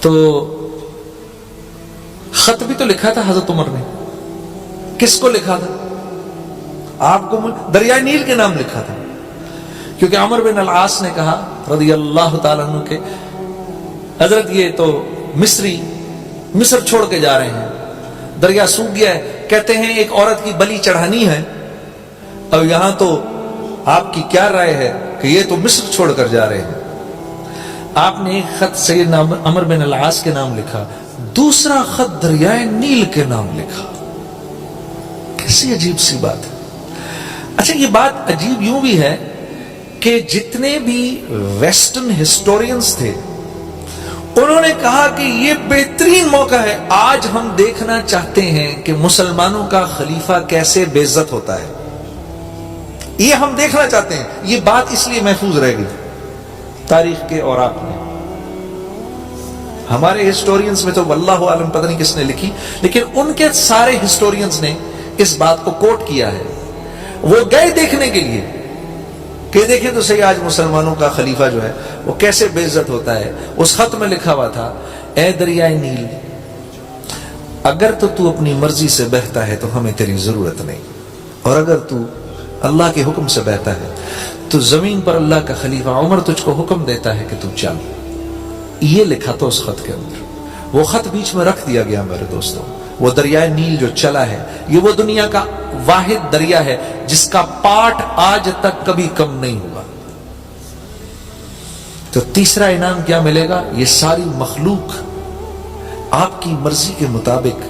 تو خط بھی تو لکھا تھا حضرت عمر نے. کس کو لکھا تھا؟ آپ کو دریائے نیل کے نام لکھا تھا، کیونکہ عمر بن العاص نے کہا رضی اللہ تعالیٰ عنہ کے حضرت یہ تو مصری مصر چھوڑ کے جا رہے ہیں، دریا سوکھ گیا ہے، کہتے ہیں ایک عورت کی بلی چڑھانی ہے، اور یہاں تو آپ کی کیا رائے ہے کہ یہ تو مصر چھوڑ کر جا رہے ہیں. آپ نے ایک خط سیدنا عمر بن العاص کے نام لکھا، دوسرا خط دریائے نیل کے نام لکھا. کیسی عجیب سی بات ہے. اچھا یہ بات عجیب یوں بھی ہے کہ جتنے بھی ویسٹرن ہسٹورینز تھے انہوں نے کہا کہ یہ بہترین موقع ہے، آج ہم دیکھنا چاہتے ہیں کہ مسلمانوں کا خلیفہ کیسے بے عزت ہوتا ہے، یہ ہم دیکھنا چاہتے ہیں. یہ بات اس لیے محفوظ رہ گئی تاریخ کے اوراق میں. ہمارے ہسٹورینز میں تو واللہ عالم پتہ نہیں کس نے لکھی، لیکن ان کے سارے ہسٹورینز نے اس بات کو کوٹ کیا ہے. وہ گئے دیکھنے کے لیے کہ دیکھیں تو صحیح آج مسلمانوں کا خلیفہ جو ہے وہ کیسے بے عزت ہوتا ہے. اس خط میں لکھا ہوا تھا، اے دریائے نیل، اگر تو اپنی مرضی سے بہتا ہے تو ہمیں تیری ضرورت نہیں، اور اگر تو اللہ کے حکم سے بہتا ہے تو زمین پر اللہ کا خلیفہ عمر تجھ کو حکم دیتا ہے کہ تو چل. یہ لکھا تھا اس خط کے اندر. وہ خط بیچ میں رکھ دیا گیا میرے دوستوں. وہ دریائے نیل جو چلا ہے یہ وہ دنیا کا واحد دریا ہے جس کا پاٹ آج تک کبھی کم نہیں ہوا. تو تیسرا انعام کیا ملے گا؟ یہ ساری مخلوق آپ کی مرضی کے مطابق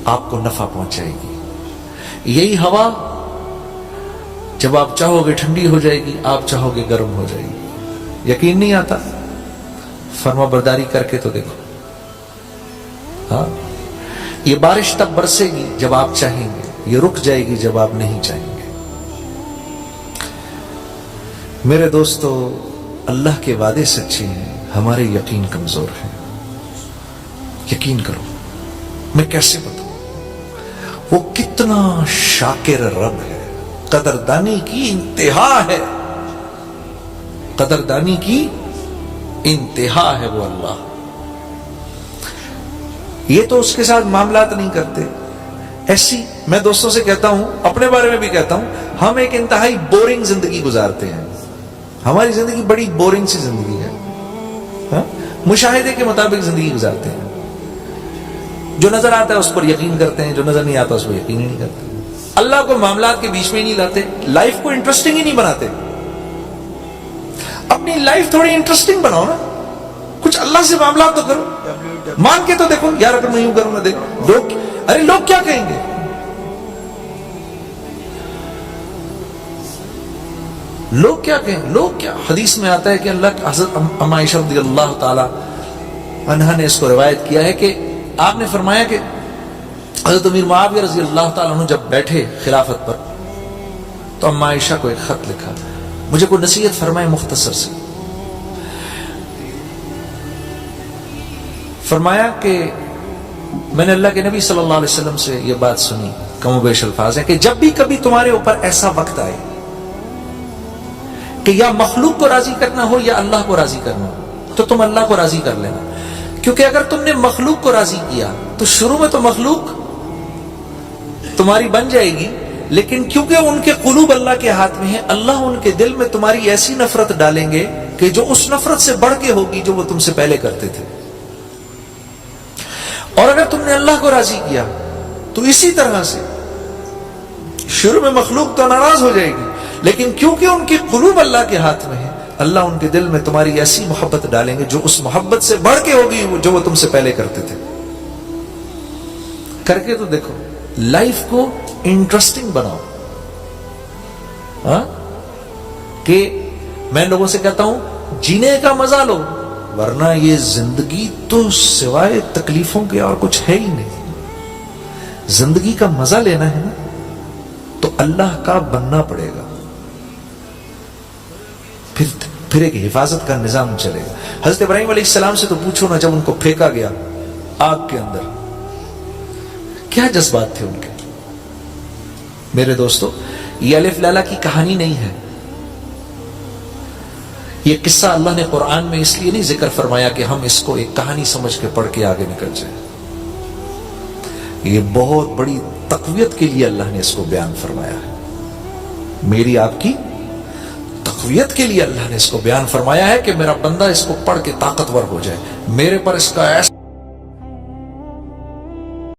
آپ کو نفع پہنچائے گی. یہی ہوا جب آپ چاہو گے ٹھنڈی ہو جائے گی، آپ چاہو گے گرم ہو جائے گی. یقین نہیں آتا؟ فرما برداری کر کے تو دیکھو. ہاں، یہ بارش تب برسے گی جب آپ چاہیں گے، یہ رک جائے گی جب آپ نہیں چاہیں گے. میرے دوستو، اللہ کے وعدے سچے ہیں، ہمارے یقین کمزور ہیں. یقین کرو. میں کیسے بتاؤں وہ کتنا شاکر رب ہے، قدردانی کی انتہا ہے، قدردانی کی انتہا ہے وہ اللہ. یہ تو اس کے ساتھ معاملات نہیں کرتے. ایسی میں دوستوں سے کہتا ہوں، اپنے بارے میں بھی کہتا ہوں، ہم ایک انتہائی بورنگ زندگی گزارتے ہیں. ہماری زندگی بڑی بورنگ سی زندگی ہے. ہاں؟ مشاہدے کے مطابق زندگی گزارتے ہیں. جو نظر آتا ہے اس پر یقین کرتے ہیں، جو نظر نہیں آتا اس پر یقین ہی نہیں کرتے. اللہ کو معاملات کے بیچ میں ہی نہیں لاتے، لائف کو انٹرسٹنگ ہی نہیں بناتے. اپنی لائف تھوڑی انٹرسٹنگ بناؤ نا، کچھ اللہ سے معاملات تو کرو. مان کے تو دیکھو، یار اگر میں یوں کروں گا، دیکھ لوگ، ارے لوگ کیا کہیں گے؟ لوگ کیا کہیں؟ لوگ کیا؟ حدیث میں آتا ہے کہ اللہ حضرت ام عائشہ رضی اللہ تعالی عنہا نے اس کو روایت کیا ہے کہ آپ نے فرمایا کہ حضرت امیر معاویہ رضی اللہ تعالیٰ عنہ جب بیٹھے خلافت پر تو ام عائشہ کو ایک خط لکھا، مجھے کوئی نصیحت فرمائے مختصر سے. فرمایا کہ میں نے اللہ کے نبی صلی اللہ علیہ وسلم سے یہ بات سنی، کم و بیش الفاظ ہے کہ جب بھی کبھی تمہارے اوپر ایسا وقت آئے کہ یا مخلوق کو راضی کرنا ہو یا اللہ کو راضی کرنا ہو، تو تم اللہ کو راضی کر لینا. کیونکہ اگر تم نے مخلوق کو راضی کیا تو شروع میں تو مخلوق تمہاری بن جائے گی، لیکن کیونکہ ان کے قلوب اللہ کے ہاتھ میں ہیں، اللہ ان کے دل میں تمہاری ایسی نفرت ڈالیں گے کہ جو اس نفرت سے بڑھ کے ہوگی جو وہ تم سے پہلے کرتے تھے. اور اگر تم نے اللہ کو راضی کیا تو اسی طرح سے شروع میں مخلوق تو ناراض ہو جائے گی، لیکن کیونکہ ان کی قلوب اللہ کے ہاتھ میں ہے، اللہ ان کے دل میں تمہاری ایسی محبت ڈالیں گے جو اس محبت سے بڑھ کے ہوگی جو وہ تم سے پہلے کرتے تھے. کر کے تو دیکھو، لائف کو انٹرسٹنگ بناؤ. ہاں، کہ میں لوگوں سے کہتا ہوں جینے کا مزہ لو، ورنہ یہ زندگی تو سوائے تکلیفوں کے اور کچھ ہے ہی نہیں. زندگی کا مزہ لینا ہے نا تو اللہ کا بننا پڑے گا، پھر ایک حفاظت کا نظام چلے گا. حضرت ابراہیم علیہ السلام سے تو پوچھو نا، جب ان کو پھینکا گیا آگ کے اندر، کیا جذبات تھے ان کے. میرے دوستو، یہ الف لالا کی کہانی نہیں ہے، یہ قصہ اللہ نے قرآن میں اس لیے نہیں ذکر فرمایا کہ ہم اس کو ایک کہانی سمجھ کے پڑھ کے آگے نکل جائیں. یہ بہت بڑی تقویت کے لیے اللہ نے اس کو بیان فرمایا ہے. میری آپ کی تقویت کے لیے اللہ نے اس کو بیان فرمایا ہے کہ میرا بندہ اس کو پڑھ کے طاقتور ہو جائے. میرے پر اس کا ایسا